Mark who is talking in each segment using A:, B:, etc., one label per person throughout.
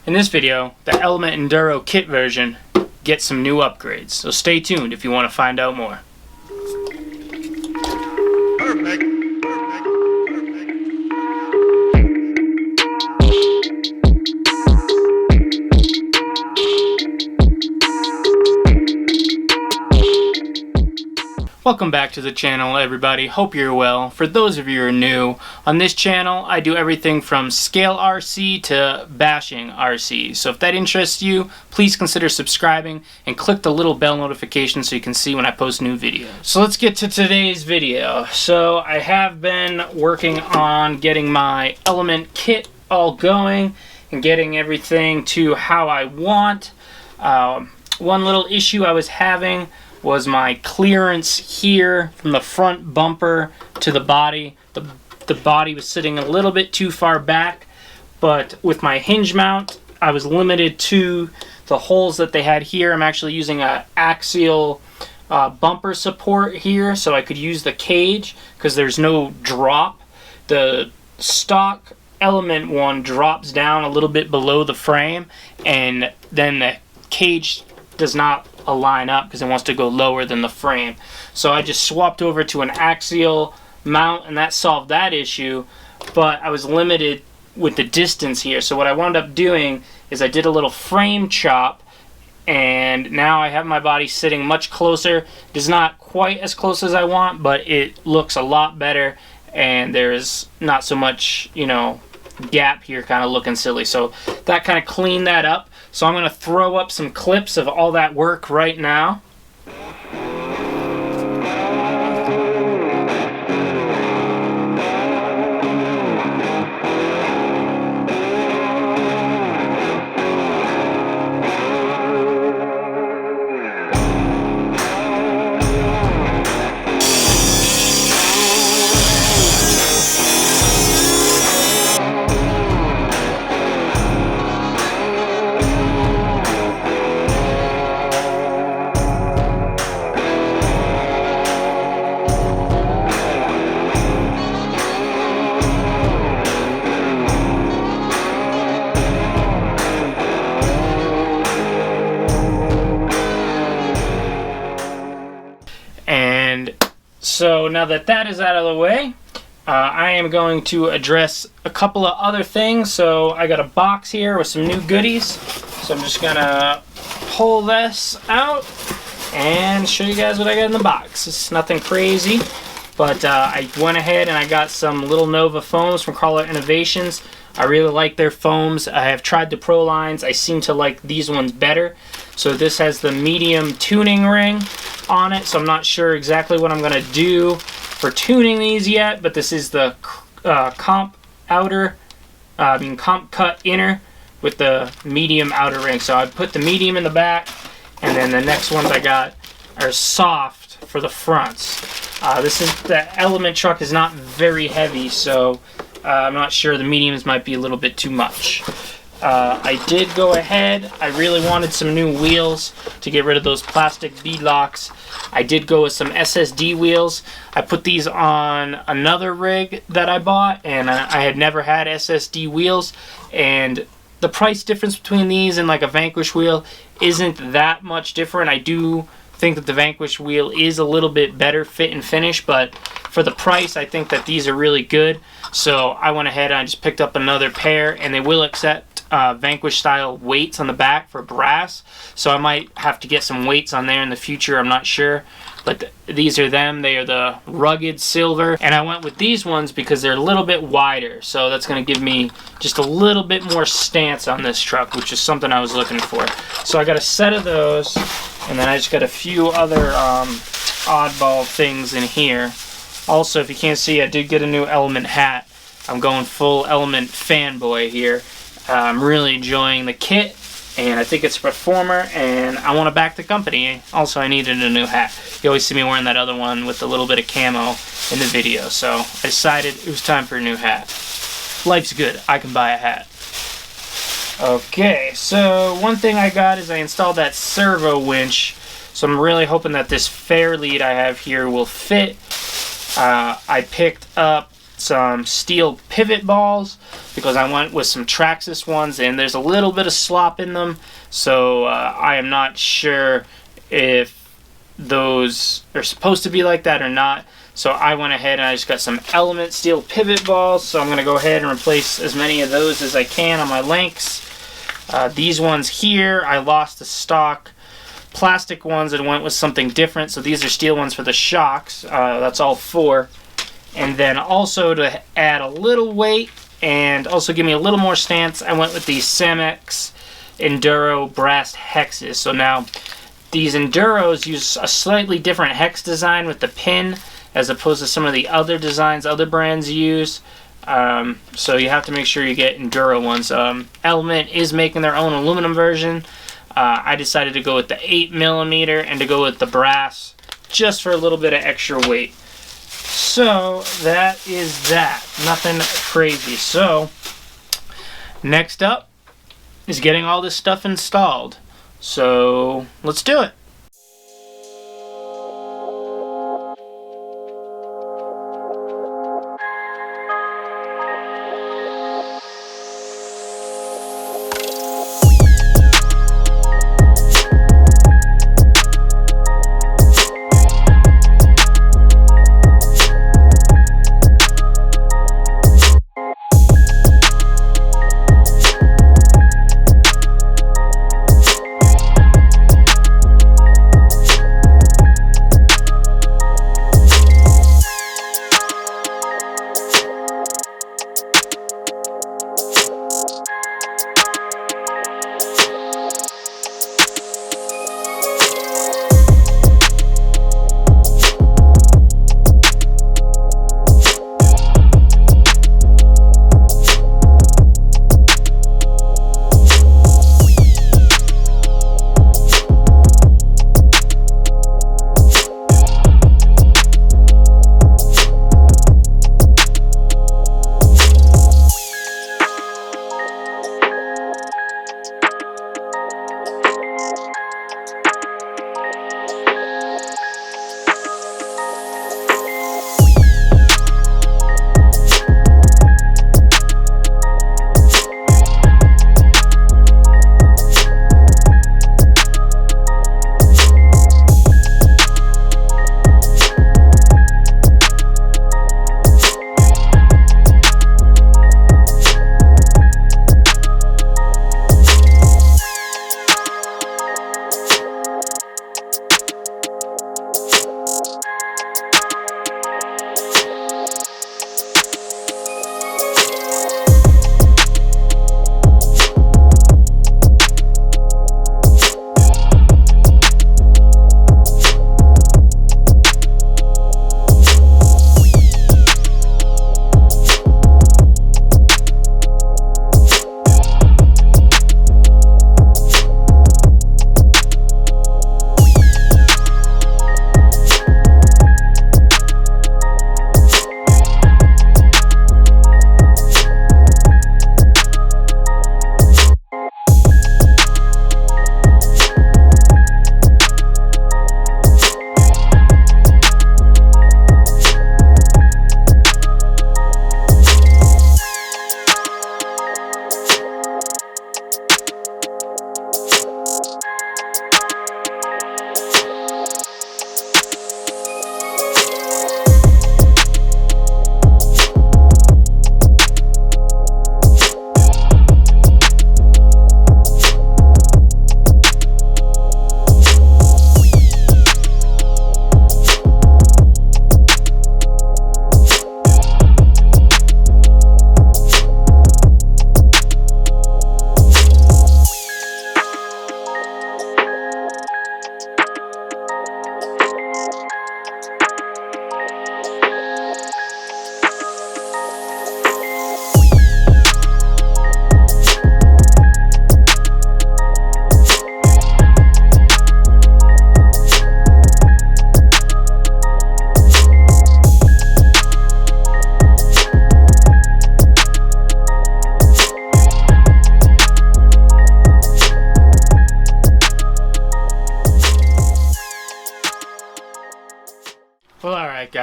A: In this video, the Element Enduro kit version gets some new upgrades, so stay tuned if you want to find out more.
B: Perfect.
A: Welcome back to the channel, everybody. Hope you're well. For those of you who are new, on this channel I do everything from scale RC to bashing RC. So if that interests you, please consider subscribing and click the little bell notification so you can see when I post new videos. So let's get to today's video. So I have been working on getting my Element kit all going and getting everything to how I want. One little issue I was having was my clearance here from the front bumper to the body. The body was sitting a little bit too far back, but with my hinge mount I was limited to the holes that they had here. I'm actually using an axial bumper support here so I could use the cage because there's no drop. The stock Element one drops down a little bit below the frame, and then the cage does not align up because it wants to go lower than the frame. So I just swapped over to an axial mount and that solved that issue, but I was limited with the distance here. So what I wound up doing is I did a little frame chop, and now I have my body sitting much closer. It is not quite as close as I want, but it looks a lot better, and there's not so much, you know, gap here kind of looking silly. So that kind of cleaned that up. So I'm going to throw up some clips of all that work right now. So now that that is out of the way, I am going to address a couple of other things. So I got a box here with some new goodies. So I'm just gonna pull this out and show you guys what I got in the box. It's nothing crazy, but I went ahead and I got some little Nova foams from Crawler Innovations. I really like their foams. I have tried the Pro lines. I seem to like these ones better. So this has the medium tuning ring on it, so I'm not sure exactly what I'm going to do for tuning these yet, but this is the comp cut inner with the medium outer ring. So I put the medium in the back, and then the next ones I got are soft for the fronts. The Element truck is not very heavy, so I'm not sure. The mediums might be a little bit too much. I did go ahead. I really wanted some new wheels to get rid of those plastic beadlocks. I did go with some SSD wheels. I put these on another rig that I bought, and I had never had SSD wheels, and the price difference between these and like a Vanquish wheel isn't that much different. I do think that the Vanquish wheel is a little bit better fit and finish, but for the price I think that these are really good. So I went ahead and I just picked up another pair, and they will accept Vanquish style weights on the back for brass, so I might have to get some weights on there in the future. I'm not sure, but these are them. They are the rugged silver, and I went with these ones because they're a little bit wider, so that's going to give me just a little bit more stance on this truck, which is something I was looking for. So I got a set of those, and then I just got a few other oddball things in here. Also, if you can't see, I did get a new Element hat. I'm going full Element fanboy here. I'm really enjoying the kit, and I think it's a performer, and I want to back the company. Also, I needed a new hat. You always see me wearing that other one with a little bit of camo in the video, so I decided it was time for a new hat. Life's good. I can buy a hat. Okay, so one thing I got is I installed that servo winch, so I'm really hoping that this fair lead I have here will fit. I picked up some steel pivot balls because I went with some Traxxas ones, and there's a little bit of slop in them, so I am not sure if those are supposed to be like that or not. So I went ahead and I just got some Element steel pivot balls, so I'm going to go ahead and replace as many of those as I can on my links. These ones here, I lost the stock plastic ones and went with something different, so these are steel ones for the shocks. That's all 4. And then also to add a little weight and also give me a little more stance, I went with these Element Enduro brass hexes. So now these Enduros use a slightly different hex design with the pin as opposed to some of the other designs other brands use. So you have to make sure you get Enduro ones. Element is making their own aluminum version. I decided to go with the 8mm and to go with the brass just for a little bit of extra weight. So that is that. Nothing crazy. So next up is getting all this stuff installed. So let's do it.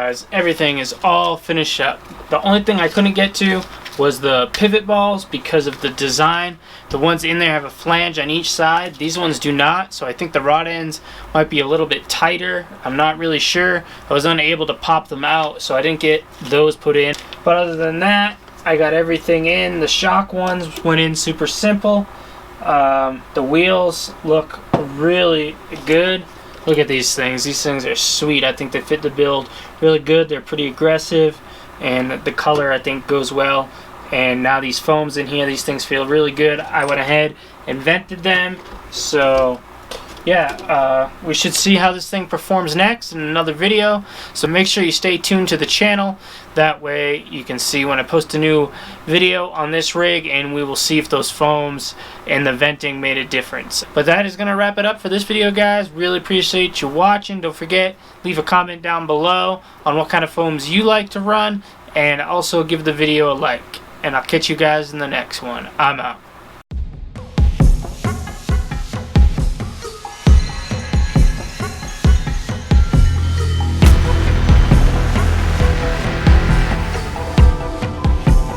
A: guys, everything is all finished up. The only thing I couldn't get to was the pivot balls because of the design. The ones in there have a flange on each side. These ones do not, so I think the rod ends might be a little bit tighter. I'm not really sure. I was unable to pop them out, so I didn't get those put in. But other than that, I got everything in. The shock ones went in super simple. The wheels look really good. Look at these things. These things are sweet. I think they fit the build really good. They're pretty aggressive, and the color I think goes well. And now these foams in here, these things feel really good. I went ahead and vented them. So yeah, we should see how this thing performs next in another video. So make sure you stay tuned to the channel. That way you can see when I post a new video on this rig, and we will see if those foams and the venting made a difference. But that is going to wrap it up for this video, guys. Really appreciate you watching. Don't forget, leave a comment down below on what kind of foams you like to run, and also give the video a like. And I'll catch you guys in the next one. I'm out.